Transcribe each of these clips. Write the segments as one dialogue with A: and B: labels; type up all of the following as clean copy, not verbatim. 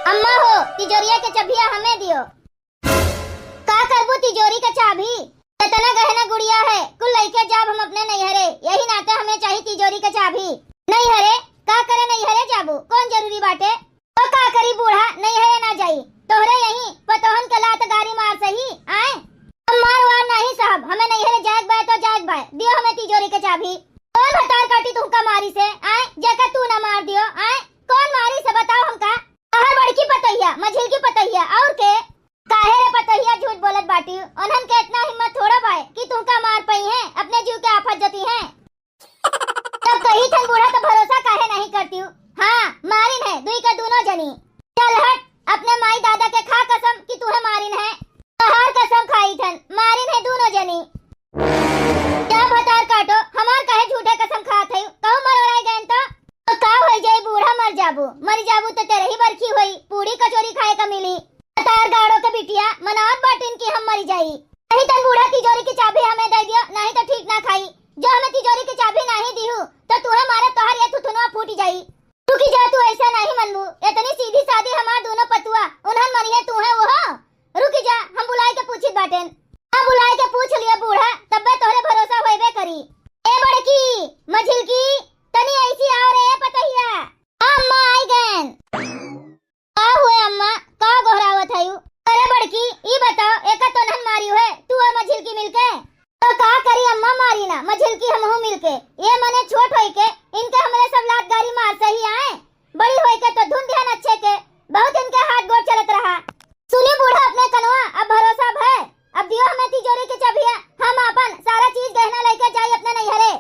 A: अम्मा हो, तिजोरिया के चाबिया हमें दियो। का करबू तिजोरी का चाबी? इतना गहना गुड़िया है, कुल लइके जाब हम अपने नैहरे, यही नाते हमें चाहिए तिजोरी का चाबी। नैहरे का करे, नैहरे जाबू कौन जरूरी बाटे? तो का करी बूढ़ा, नैहरे ना जाई तोहरे यही पतोहन के लात गारी मार सही आए। हम मार वार नहीं साहब, हमें नैहरे जाग बाय तो जाग बाय, दियो हमें तिजोरी का चाबी। कौन भतार काटी तुमका मारी से आए, जका तू ना मार दियो आए, कौन मारी से बताओ हमका। हर बड़की पतैया, मझिल की पतैया और के काहे रे पतैया झूठ बोलत बाटी, उन्हन के इतना हिम्मत थोड़ा बाय कि तुमका मार पई है, अपने जीव के आफत जती है। तब कही थन बूढ़ा तो भरोसा काहे नहीं करती हूँ। हाँ मारिन है दुई का दोनों जनी। चल हट, अपने माई दादा के खा कसम कि तुम्हें मारिन है। तहार कसम खाई थन, मारिन है दोनों जनी। क्या भतार काटो, हमार काहे झूठे कसम खात है, कहूं मरोराई गैन तो का हो जाई बूढ़ा, मर जाबू तो तेरे ही बरखी हुई, पूरी कचौरी खाए का मिली। तार गाड़ो के बिटिया मनावत बाटिन की हम मर जाई। नहीं तन बूढ़ा तिजोरी की चाबी हमें दे दियो, नहीं तो ठीक ना खाई। जो हमें तिजोरी की चाबी नहीं दी हूँ तो तुम्हें मारे तोहर ये थुथुनवा फूट जाई। रुकी जा, तू ऐसा नहीं मनबू, इतनी सीधी सादी हमार दोनों पतुआ उन्हन मरिए तू है वो। रुकी जा, हम बुलाए के पूछित बाटेन। हाँ बुलाए के पूछ लिया बूढ़ा, तब्बे तोहरे भरोसा होइबे करी। ए बड़की मझिल की तनी ऐसी आओ रे पतैया। अम्मा आई गैन। का हुए अम्मा, का गोहरावत है? अरे बड़की ई बताओ, एका तो नहन मारी है तू और मझिल की मिलके, तो का करी अम्मा मारी ना मझिल की हमहू मिलके। ये मने छोट होई के इनके हमरे सब लात गारी मार सही आए, बड़ी होई के तो धुन ध्यान अच्छे के बहुत इनके हाथ गोड़ चलत रहा। सुनी बूढ़ा अपने कनवा, अब भरोसा है, अब दियो हमें तिजोरी की चाबियां, हम अपन सारा चीज गहना लेके जाई अपने नैहरे।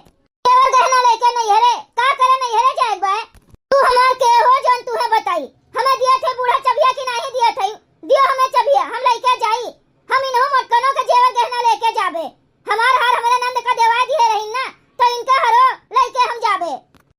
A: केवल गहना लेके नैहरे का करे, नैहरे जाए बाय। तू हमार के हो जौन तू है बताई, हमें दिया थे बूढ़ा चाबिया की नहीं दिया थे, दियो हमें चाबिया, हम लेके जाई। हम इन्हों मोटकनों के जेवर गहना लेके जाबे, हमार हार हमारे नंद का देवा दिए रही ना, तो इनका हरो लेके हम जाबे।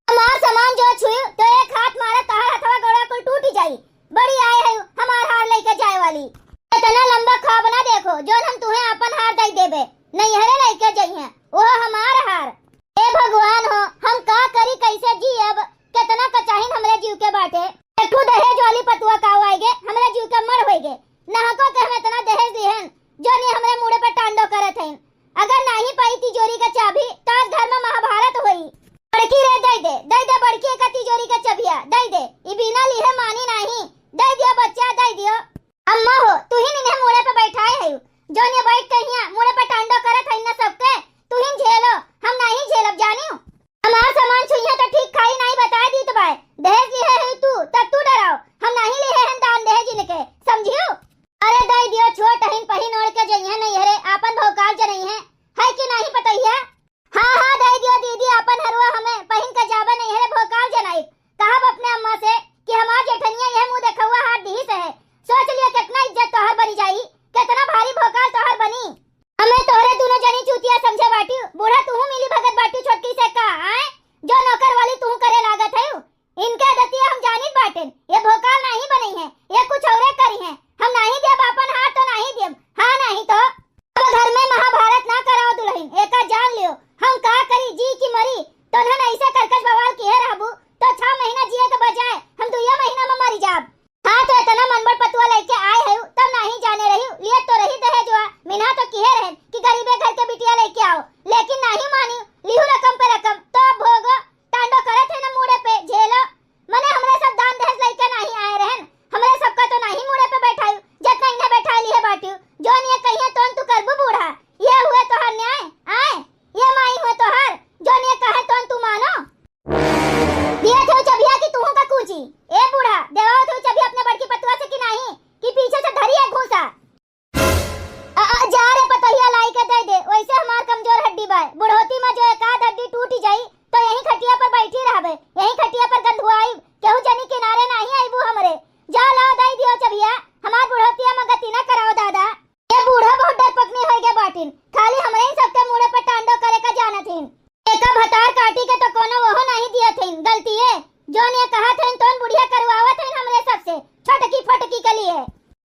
A: हमार सामान जो छुई तो एक हाथ मारे तहार हथवा गोड़ा कुल टूट जाई। बड़ी आए है हमार हार लेके जाए वाली, इतना लंबा ख्वाब ना देखो जोन हम तुम्हें अपन हार दे देबे, नैहरे लेके जाइए वो हमार हार। ए भगवान हो, हम का करी कैसे जी, अब कितना कचाहिन हमरे जीव के बाटे। एकठू दहेज वाली पतुआ का आएगे हमरे जीव के मर होएगे, नहको के हम इतना दहेज दिहन जो नहीं हमरे मुड़े पे टांडो करत हैं। अगर नहीं पाई तिजोरी का चाबी तो आज घर में महाभारत हुई। बड़की रे दे दे बड़की का तिजोरी का चाबिया दे दे, ई बिना लिए मानी नहीं, दे दियो बच्चा दे दियो। अम्मा हो, तू ही इन्हें मुड़े पे बैठाए है, जो ने बैठ के यहाँ मुड़े पे टांडो करत है ना सबके, तू ही झेलो, हम नहीं झेलब जानियो। हमार सामान छुइया तो ठीक खाई नहीं बता दी तो भाई, दहेज लिए है तू तब तू डराओ, हम नहीं लिए हैं दान दहेज इनके, समझियो। अरे दे दियो, छोट हिन पहिन ओढ़ के जइए नैहरे, आपन भौकाल ज नहीं है कि नहीं पतैया। हाँ हाँ दे दियो दीदी, आपन हरवा हमें पहिन के जाबे नैहरे भौकाल जनाई। कहब अपने अम्मा से कि हमार जेठनिया यह मुंह देखवा हाथ दी से है, सोच लियो कितना इज्जत तोहर बनी जाई, कितना भारी भौकाल तोहर बनी। हमें तोहरे दोनों जनी चूतिया समझे बाटी, बूढ़ा तू मिली भगत बाटी छोटकी से का आए, जो नौकर वाली तू करे लागत है। इनके दतिया हम जानित बाटेन, ये भोकाल नहीं बनी है, ये कुछ औरे करी है। हम नहीं देब अपन हाथ तो नहीं देब, हाँ नहीं तो अब घर में महाभारत ना कराओ दुल्हन, एका जान लियो। हम का करी जी की मरी तो नन ऐसे करकश बवाल किए रहबू तो 6 महीना जिए के बजाय हम 2 महीना में मरी जाब। हाँ तो इतना मनबड़ पतुआ लेके आए है तब नहीं जाने रही, लिए तो रही दहेजवा मिना तो किए रहे कि गरीबे घर के बिटिया लेके आओ, लेकिन नहीं मानी, लिहू रकम पे रकम तो भोगो, टांडो करत है ना मुड़े पे झेलो। मने हमरे सब दान दहेज लेके नहीं आए रहन, हमरे सबका तो नहीं मुड़े पे बैठायू, जितना इन्हें बैठा लिए बाटियो, जो नहीं कहिए तो तू करबू बूढ़ा। ये हुए तो हर न्याय आए, ये माई हुए तो हर, जो नहीं कहे तो तू मानो। दिए थे चबिया की तू का कूची, ए बूढ़ा देवा थे चबिया अपने बड़की पतुआ से कि नहीं कि पीछे से धरी है घूसा। जा रे पतैया लाई के दे दे, वैसे हमार कमजोर हड्डी बाय, बुढ़ोती में जो एक आध हड्डी टूटी जाई तो यही खटिया पर बैठी रहबे, यही खटिया पर गंधुआई, केहू जनी किनारे नहीं आईबू हमरे। जा लाओ दई दियो चबिया, हमार बुढ़ोतिया में गति ना कराओ दादा। ये बूढ़ा बहुत डरपकनी होई गे बाटिन, खाली हमरे ही सबके मुड़े पे टांडो करे का जानत हिन। एका भतार काटी के तो कोनो वहो नहीं दिया थिन, गलती है जो ने कहा थिन तोन बुढ़िया करवावत है हमरे सबसे छटकी फटकी के लिए।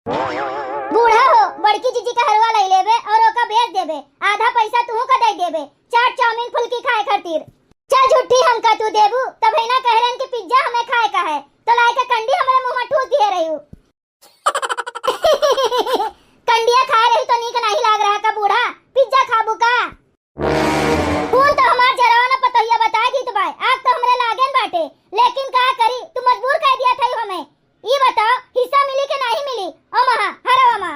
A: बूढ़ा हो, बड़की जीजी का हलवा ले लेबे और ओका बेच देबे, आधा पैसा तू का दे देबे, चाट चाउमीन फुल्की खाए खातिर। चल झूठी हमका तू देबू, तब है ना कह रहन कि पिज्जा हमें खाए का है, तो लाए के कंडी हमरे मुंह में ठूस दी दिए रही हूँ। कंडिया खा रही तो नीक नहीं लाग रहा का बूढ़ा, पिज्जा खाबू का? कौन तो हमार जरावा ना पतोहिया बता दी तो भाई, आग तो हमरे लागन बाटे, लेकिन का करी, तू मजबूर कर दिया था हमें। ये बताओ हिस्सा मिली के नहीं मिली? ओ महा हरवा मा,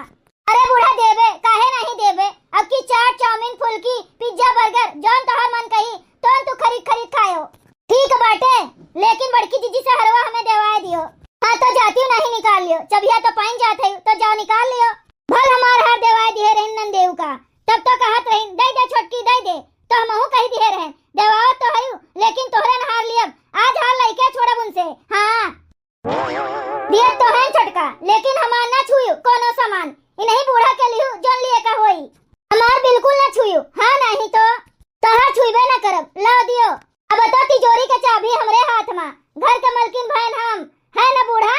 A: अरे बूढ़ा देबे काहे नहीं देबे? अब की चाट चाउमीन फुल्की पिज्जा बर्गर जौन तोहर मन कही तो तू खरीद खरीद खायो। ठीक बाटे, लेकिन बड़की जीजी से हरवा हमें देवाए दियो। हाँ तो जाती हूँ नहीं निकाल लियो, चबिया तो पाइन जाते तो जाओ निकाल लियो। भल हमार हार देवाए दिए रहन नंदेव का, तब तो कहत रहीन दे दे छोटकी दे दे, तो हमहू कही दिए रहन देवाओ तो हयू, लेकिन तोहरे न हार लियब, आज हार लइके छोड़ब उनसे। हाँ दिए तो है छोटका, लेकिन हमार ना छुयू कोनो सामान, इन्हीं बूढ़ा के लियो जोन लिए का होई, हमार बिल्कुल ना छुयू। हाँ नहीं तो तोहर छुईबे ना करब, ला दियो। अब तो तिजोरी के चाबी हमरे हाथ में, घर के मलकिन बहन हम है ना बूढ़ा।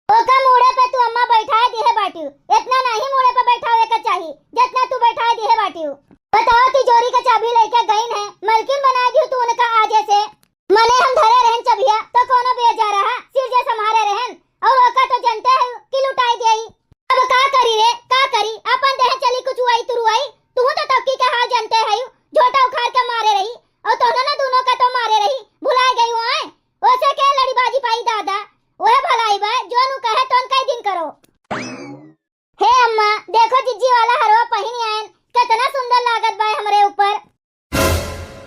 A: ओका मुड़े पे तू अम्मा बैठाए दिए बाटियो, इतना नहीं मुड़े पे बैठावे का चाहिए जितना तू बैठाए दिए बाटियो। बताओ तिजोरी का चाबी लेके गईन है, मलकिन बना दियो तू उनका आजे से। मने हम धरे रहन चबिया तो कोनो बेजा रहा, सिर जे संभारे रहन, और ओका तो जनते है कि लुटाई देई। अब का करी रे का करी, अपन देह चली कुछ हुई तुरुआई, तू तो तबकी के हाल जानते है, झोटा उखाड़ के मारे रही और तोनो ना दोनों का तो मारे रही, भुला गई हूं आए ओसे के लड़ीबाजी पाई दादा, ओहे भलाई बा जोन उ कहे तोन कई दिन करो। हे अम्मा देखो जिज्जी वाला हरवा पहिनी आयन, कितना सुंदर लागत बा हमरे ऊपर।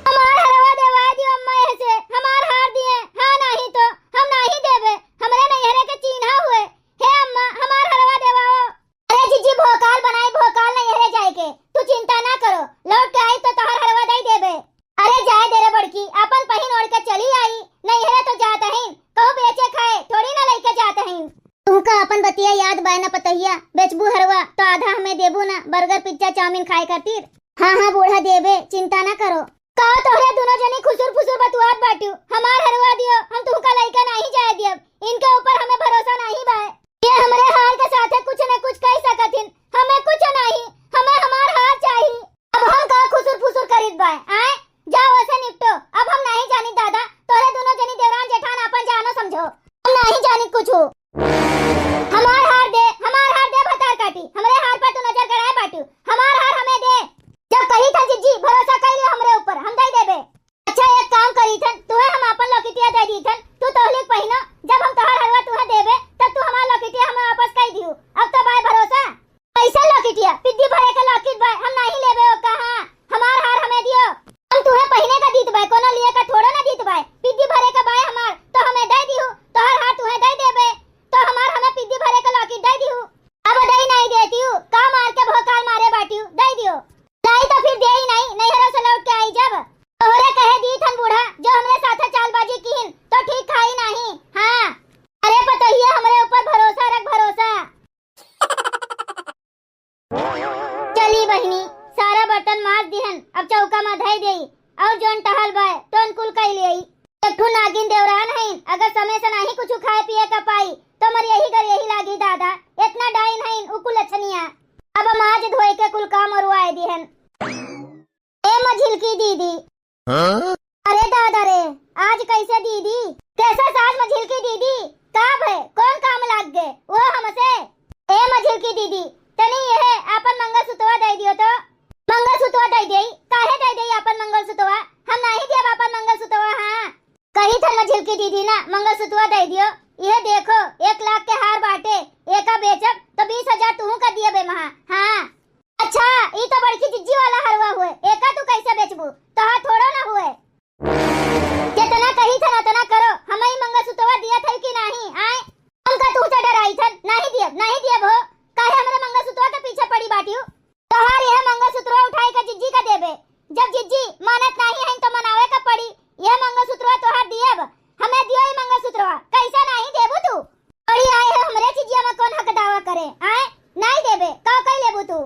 A: हमार हरवा देवा दियो अम्मा, ऐसे हमार हार दिए। हां नहीं तो हम नहीं देबे, हमरे नैहरे के चिन्हा हुए। हे अम्मा हमार हरवा देवाओ। अरे जिज्जी भोकाल बनाई, भोकाल नैहरे जाए के, तू चिंता ना करो, लौट के आई तो तोहर हरवा दई देबे। अरे जाए दे रे बड़की, अपन पहिन ओढ़ के चली आई, नैहरे तो जात हईन, कहूं बेचे खाए थोड़ी ना लेके जात हईन। तुमका अपन बतिया याद बा ना पतहिया, बेचबू हरवा तो आधा हमें देबू ना, बर्गर पिज्जा चाउमीन खाए खातिर। हाँ हाँ बूढ़ा देबे, चिंता ना करो। कहो तोहरे दोनों जनी खुसुर फुसुर बतुआत बाटियो, हमार हरवा दियो, हम तुमका लइका नहीं जाए दियब, इनके ऊपर हमें भरोसा नहीं बा। ये हमरे हार के साथे कुछ न कुछ कह सकथिन, हमें कुछ नहीं, हमें हमार हार चाहिए। अब हम का खुसुर फुसुर करित बा आए, जाओ ऐसे निपटो। अब हम नहीं जानी दादा, तोरे दोनों जनी देवरान जेठान अपन जानो समझो, हम नहीं जानी कुछ हो। हमार हार दे भतार काटी, हमरे हार पर तू नजर गड़ाए बाटियो, हमार हार हमें दे। जब कही था जिज्जी भरोसा कर लियो हमरे ऊपर, हम दई देबे। अच्छा एक काम करी थन, तुहे हम अपन लॉकेटिया दे दी थन, तू तोहलिक पहिनो, जब हम तोहर हरवा तुहे देबे तब तू हमार लॉकेटिया हमें वापस कर दियो। अब तो बाय भरोसा कैसा लॉकेटिया, पिद्दी भरे के लॉकेट बाय हम नहीं लेबे। ओ कहां हमार हार हमें दियो, हम तुहे पहिने का दीत बाय, कोनो लिए का थोड़ा ना दीत बाय, पिद्दी भरे का बाय हमार तो हमें दे दियो, तोहर हार तुहे दे देबे तो हमार हमें पिद्दी भरे का लॉकेट दे दियो। अब दई नहीं देती हूं, का मार के भोकाल मारे बाटियो, दे दियो। नहीं तो फिर दे ही नहीं, नैहरा से लौट के आई जब तोहरे कहे दी थन बूढ़ा जो हमरे साथे चालबाजी कीन तो ठीक खाई नहीं। हाँ अरे पतोहिया हमरे ऊपर भरोसा रख, भरोसा। चली बहिनी सारा बर्तन माज दिहन, अब चौका में धई देई, और जोन टहल बाय तो कुल कई लेई। एकठू नागिन देवरान हईन, अगर समय से नहीं कुछ खाए पिए का पाई तो मर यही कर यही लागी दादा, इतना डाइन हईन उकुल अछनिया। अब माज धोए के कुल काम औरवाए दिहन। ए मझिलकी दीदी, अरे दादा रे आज कैसे दीदी, कैसा साज मझिलकी दीदी, का भय कौन काम लाग गए वो हमसे। ए मझिलकी दीदी तनी ये अपन मंगलसूत्रवा दे दियो तो। मंगलसूत्रवा दे देई, काहे दे देई अपन मंगलसूत्रवा, हम नहीं देब अपन मंगलसूत्रवा। हां कही था मझिलकी दीदी ना मंगलसूत्रवा दे दियो। ये देखो 1 लाख के हार बाटे, एका बेचब तो 20,000 तू का दिए बे महा। हां अच्छा ई तो बड़की जिज्जी वाला हरवा हुए, एका तू कैसे बेचबू, तो थोड़ा ना हुए। जितना कही था उतना करो, हमें ही मंगलसूत्रवा दिया था कि नहीं आए, हमका तू से डराई था नहीं दियब हो, काहे हमरे मंगलसूत्रवा के पीछे पड़ी बाटियो। तोहार यह मंगलसूत्रवा उठाई का जिज्जी का देबे, जब जिज्जी मानत नहीं है तो मनावे का पड़ी। यह मंगलसूत्रवा तोहार दियब, हमें दियो ही मंगलसूत्रवा, कैसे नहीं देबू तू। बड़ी आए है हमरे चिजिया में कौन हक दावा करे आए, नहीं देबे का कई लेबू तू,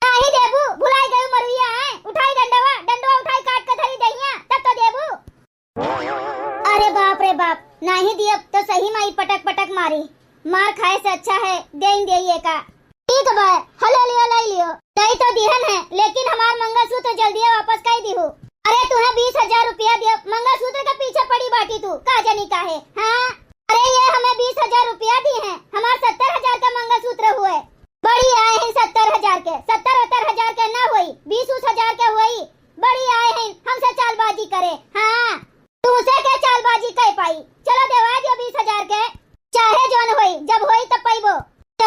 A: नहीं देबू भुलाई गई मरुइया आए, उठाई डंडवा उठाई काट के धरी दहिया तब तो देबू। अरे बाप रे बाप, नहीं दियब तो सही माई पटक पटक मारी, मार खाए से अच्छा है देन देइए का। ठीक बा हलो लियो ले लियो, दई तो दिहन है लेकिन हमार मंगलसूत्र जल्दी वापस कर दिहु। अरे तुम्हें 20,000 रुपया दियो, मंगलसूत्र के पीछे पड़ी बाटी तू का जनी का है। हाँ अरे ये हमें 20,000 रुपया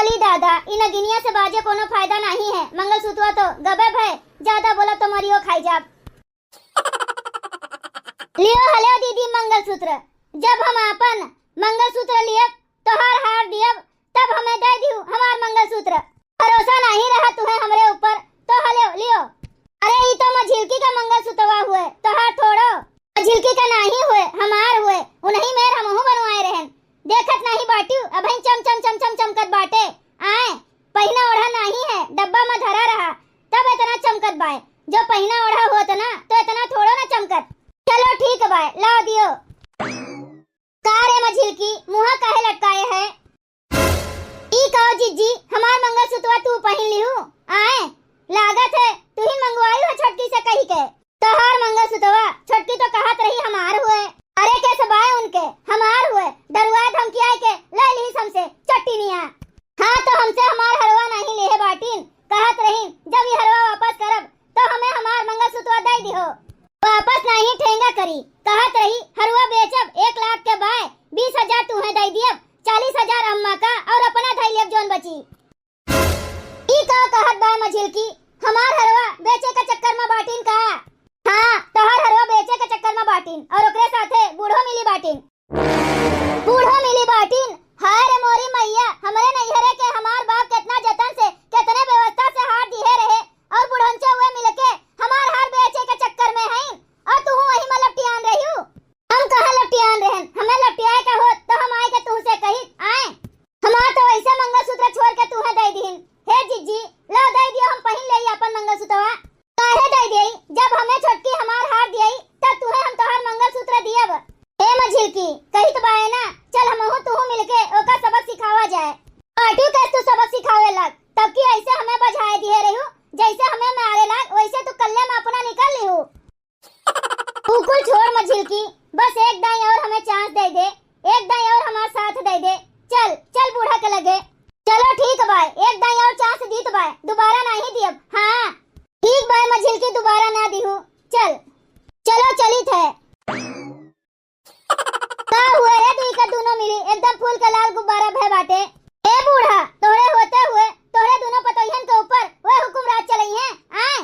A: चली दादा, इन गिनिया से बाजे कोनो फायदा नहीं है। मंगलसूत्र तो गबे है, ज्यादा बोला तो मरियो खाई जाब। लियो हले दीदी मंगलसूत्र। जब हम अपन मंगलसूत्र लिए तोहार हार दियब तब हमें दे दियो हमार मंगलसूत्र। भरोसा नहीं रहा तुम्हें हमरे ऊपर तो हले लियो। अरे ये तो मझिलकी का मंगलसूत्र हुए, तोहार थोड़ो। मझिलकी का नहीं हुए, हमार हुए। उन्हीं में हमहू बनवाए रहन। देखत नहीं बाटियो, अभी चम चम चम चम चमकत बाटे। आए पहिना ओढ़ा नहीं है, डब्बा में धरा रहा तब इतना चमकत बाय। जो पहिना ओढ़ा होत ना तो इतना थोड़ो ना चमकत। चलो ठीक बाय, ला दियो। कारे मझिलकी मुहा काहे लटकाए है? ई कहो जिज्जी, हमार मंगलसूत्र तू पहन लिहू। आए लागत है तू ही मंगवाई है छोटकी से कही के। तोहार मंगलसूत्र छोटकी तो कहत रही हमार हुए। अरे कैसे बाय उनके हमार हुए। डरुआ धमकिया के ले ली हमसे चट्टीनिया। हाँ तो हमसे हमार हरवा नहीं लेहे बाटिन। कहत रही जब ये हरवा वापस करब तो हमें हमार मंगलसूत्र दे दिहो। वापस नहीं ठेंगा करी। कहत रही हरवा बेचब 1 लाख के बाय 20,000 तुम्हें दे दियब, 40,000 अम्मा का और अपना धैलियब जोन बची। ई का कहत बाय मझिलकी, हमार हरवा बेचे के चक्कर में बाटिन का। हाँ तोहर हरवा बेचे के चक्कर में बाटिन और ओकरे साथे बूढ़ो मिली बाटिन। बूढ़ो मिली बाटिन। हाय रे मोरी मैया, हमरे नैहरे के हमार बाप कितना जतन से कितने व्यवस्था से हार दिए रहे और बुढ़ंचा हुए मिलके हमार हार बेचे के चक्कर में हैं और तू वही में लपटियान रही हूँ। हम कहाँ लपटियान रहन, हमें लपटियाए का होत तो हम आए के तू से कही आए। हमार तो वैसे मंगलसूत्र छोड़ के तू है दे दीन। हे जिज्जी ला दे दियो, हम पहन ले अपन मंगलसूत्र। काहे दे देई? जब हमें छोटकी हमार हार दियई तब तुम्हें हम तोहार मंगलसूत्र दियब। हे मझिलकी कही तो बाए ना, चल हमहू तू मिलके ओका सबक सिखावा जाए। पार्टी कैसे तू सबक सिखावे लग, तब की ऐसे हमें बजाए दिए रही हूँ। जैसे हमें मारे लग वैसे तू कल्ले में अपना निकल ली हूँ। कुकुल छोड़ मझिलकी, बस एक दाई और हमें चांस दे दे, एक दाई और हमारा साथ दे दे। चल चल बूढ़ा के लगे। चलो ठीक बाय, एक दाई और चांस दीत बाय, दोबारा नहीं दियब। हाँ ठीक बाय मझिलकी, दोबारा ना दिहू। चल चलो चली थे। का हुए रे दुई का दोनों मिली एकदम फूल का लाल गुब्बारा भय बाटे। ए बूढ़ा तोरे होते हुए तोरे दोनों पतोहियन के ऊपर वो हुकुम राज चलई है। आए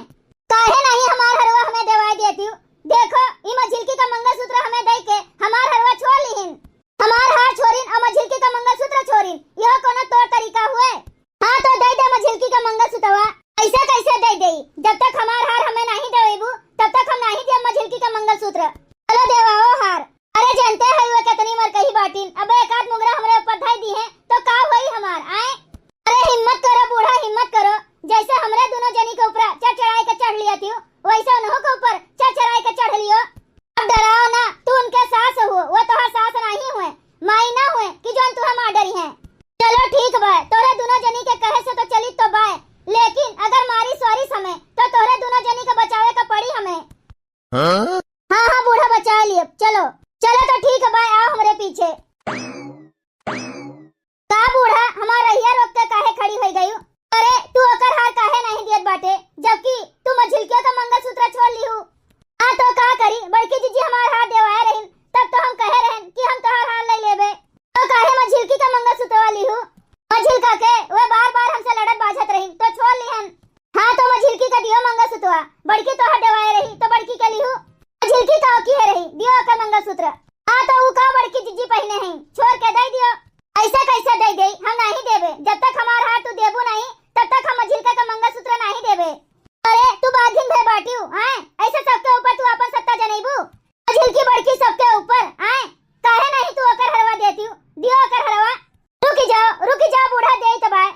A: काहे नहीं हमार हरवा हमें देवाई देती। देखो ई मझिलकी का मंगलसूत्र हमें दे के हमार हरवा छोड़ लीहिन। हमार हार छोड़िन और मझिलकी का मंगलसूत्र छोड़िन, यह कोनो तोर तरीका हुए? हाँ तो दे दे मझिलकी का मंगलसूत्र। ऐसे कैसे दे देई? जब तक हमार हार हमें नहीं देवेबू तब तक हम नहीं दे मझिलकी का मंगलसूत्र। चलो देवाओ हार। अरे जानते है वो कितनी मर कही बाटिन। अब एक आध मुगरा हमरे ऊपर धाई दी है तो का होई हमार? आए अरे हिम्मत करो बूढ़ा, हिम्मत करो। जैसे हमरे दोनों जनी के ऊपर चढ़ाई के चढ़ लिया थी वैसे उन्हों के ऊपर चढ़ाई के चढ़ लियो। अब डराओ ना, तू उनके सास हो, वो तोहर सास नहीं हुए, माई ना हुए कि जोन तुहे मार डरी है। चलो ठीक बाय, तोरे दोनों जनी के कहे से तो चली तो बाय, लेकिन अगर मारी सॉरी समय तो तोरे दोनों जनी के बचावे का पड़ी हमें। हाँ हाँ बूढ़ा बचा लिए। चलो चलो तो ठीक है बाय, आओ हमारे पीछे। का बूढ़ा हमारा रहिया रोक के काहे खड़ी हो गई? अरे तू ओकर हार काहे नहीं दियत बाटे जबकि तू मझिलकियों का मंगलसूत्र छोड़ ली हूँ। हाँ तो का करी, बड़की जीजी हमार हार देवाए रहिन तब तो हम कहे रहन कि हम तोहार हार ले लेबे। तो काहे मझिलकी का मंगलसूत्र वाली हूँ? मझिलका के वे बार-बार हमसे लड़त बाझत रही तो छोड़ लिहन। हाँ तो मझिलकी का दियो मंगलसूत्र, बड़की तोहार देवाए रही तो बड़की के लिहू। मझिलकी का की है रही दियो का मंगलसूत्र। हाँ तो वो का बड़की जीजी पहने हैं, छोड़ के दे दियो। ऐसे कैसे दे दे? हम नहीं देबे, जब तक हमार हार तू देबू नहीं तब तक हम मझिलका का मंगलसूत्र नहीं देबे। अरे तू बागिन भे बाटियो हैं, ऐसे सबके ऊपर तू अपन सत्ता जनेबू। मझिलकी बड़की सबके ऊपर हैं, काहे नहीं तू ओकर हरवा देती? दियो ओकर हरवा। रुक जाओ बूढ़ा दे तो बाय।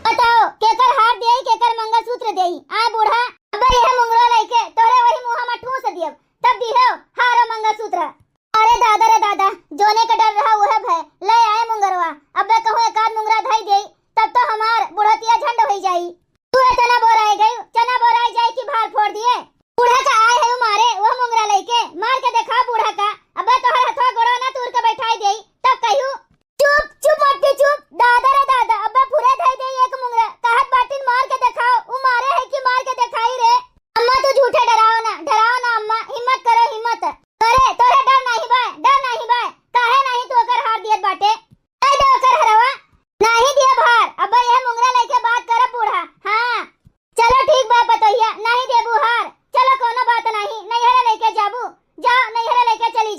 A: बताओ केकर हार देई केकर मंगलसूत्र देई? आ बूढ़ा अब यह मुंगरो लेके तोरे वही मुंह में ठूस दियब तब दिहो हारो मंगलसूत्र। अरे दादा जोने का डर रहा वह भय ले आए मुंगरवा। अब कहूँ एक आध मुंगरा धाई देई तब तो हमार बुढ़तिया झंड हो जाई। तू इतना बोराए गई, चना बोराए जाए कि भार फोड़ दिए। बूढ़ा का आए है मारे वो मुंगरा लेके मार के देखा बूढ़ा का। अब तोहर हथवा गोड़ो ना तूर के बैठाई देई तब कहूँ चुप चुप मत चुप। दादा रे दादा अब पूरे धाई देई एक मुंगरा। कहत बाटिन मार के दिखाओ, वो मारे है कि मार के दिखाई रे। अम्मा तू झूठे डराओ ना अम्मा, हिम्मत करो हिम्मत। अरे तोरे डर नहीं बाय, काहे नहीं तू ओकर हार दियत बाटे?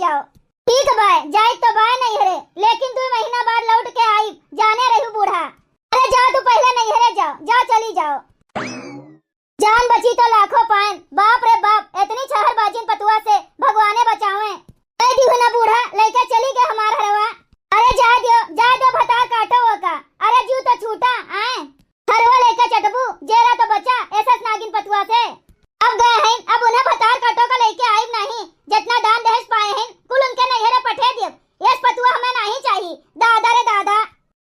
A: जाओ। ठीक बाय, जाए तो बाय नहीं हरे, लेकिन 2 महीना बाद लौट के आई, जाने रही बूढ़ा। अरे जाओ तू पहले नहीं हरे, जाओ जाओ चली जाओ। जान बची तो लाखों पाएं, बाप रे बाप, इतनी छहर बाजिन पतुआ से भगवाने बचावे। कह दी ना बूढ़ा, लेके चली गए हमारा हरवा। अरे जा दो भतार काटो का। अरे जू तो छूटा आए, हरवा लेके चटबू, जेरा तो बचा ऐसा नागिन पतुआ से। अब गए हैं, अब उन्हें भतार काटो का लेके आइब नहीं, जितना दान दहेज पाए हैं कुल उनके नैहरे पठे दिए। ये पतुआ हमें नहीं चाहिए। दादा रे दादा,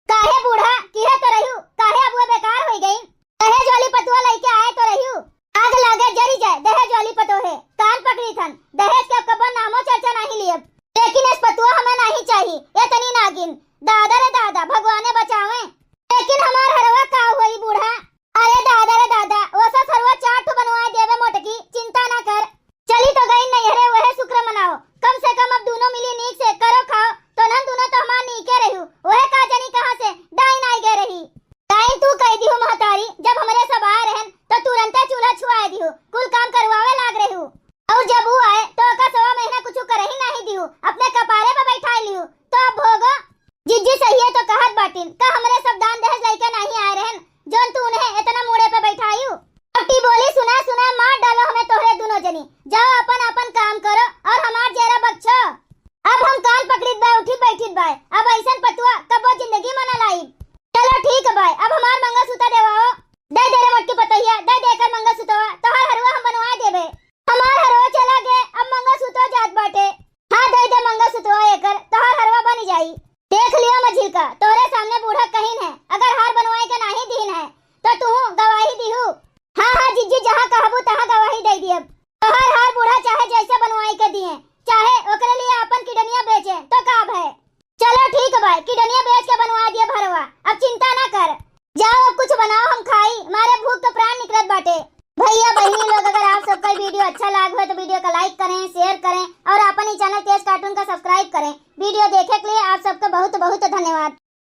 A: काहे बूढ़ा किहे तो रहू, काहे अब वो बेकार हो गई। दहेज वाली पतुआ लेके आए तो रहू, आग लागे जरी जाए। दहेज वाली पतो है, कान पकड़ी थन, दहेज के कबर नामो चर्चा नहीं लिए, लेकिन इस पतुआ हमें नहीं चाहिए। ये तनी नागिन, दादा रे दादा भगवाने बचावे। लेकिन हमार हरवा का हुई बूढ़ा। अरे दादा रे दादा, वो सब हरवा 4 ठो बनवा देवे मोटकी, चिंता ना कर। चली तो गई नहीं हरे, वह शुक्र मनाओ, कम से कम अब दोनों मिली नीक से करो खाओ, तो नन दोनों तो हमार नीके रहू। वह का जनी कहां से डाइन आई गए रही। डाइन तू कह दी हो महतारी, जब हमरे सब आए रहन तो तुरंत चूल्हा छुआ दी हो, कुल काम करवावे लाग रही हूँ। और जब वो आए तो का 1.25 महीना कुछ कर ही नहीं दी हूँ, अपने कपारे पे बैठा ली हूँ। तो अब भोगो। जिज्जी सही है तो कहत बाटिन का हमरे सब दान दहेज लेके नहीं आए रहन, जोन तू उन्हें इतना मुड़े पे बैठाई हूँ। अबटी बोली सुना सुना मार डालो हमें तोहरे दोनों जनी। जाओ अपन अपन काम करो और हमार जेरा बख्शो। अब हम कान पकड़ित बाय, उठी बैठित बाय, अब ऐसन पतुआ कबो जिंदगी में न लाई। चलो ठीक बाय, अब हमार मंगलसूत्र देवाओ। दे दे रे मोटकी पतैया, दे देकर मंगलसूत्रवा, तोहर हरवा हम बनवा देबे। हमार हरवा चला गए, अब मंगलसूत्र जात बाटे। हां दे दे मंगलसूत्रवा एकर, तोहर हरवा बन जाई। देख लियो मझिल का, तोरे सामने बूढ़ा कहीन है, अगर हार बनवाए के नहीं दीन है तो तू गवाही दीहू। हां हां जिज्जी, जहां कहबू तहां गवाही दे दिए। तोहर हार बूढ़ा चाहे जैसे बनवाई के दिए, चाहे ओकरे लिए अपन किडनिया बेचे तो काब है। चलो ठीक भाई, किडनिया बेच के बनवा दिए भरवा, अब चिंता ना कर। जाओ अब कुछ बनाओ हम खाई, मारे भूख तो प्राण निकलत बाटे। भैया बहनी लोग, अगर आप सबका वीडियो अच्छा लगा हो तो वीडियो को लाइक करें, शेयर करें और अपने चैनल तेज कार्टून का सब्सक्राइब करें। वीडियो देखने के लिए आप सबका बहुत बहुत धन्यवाद।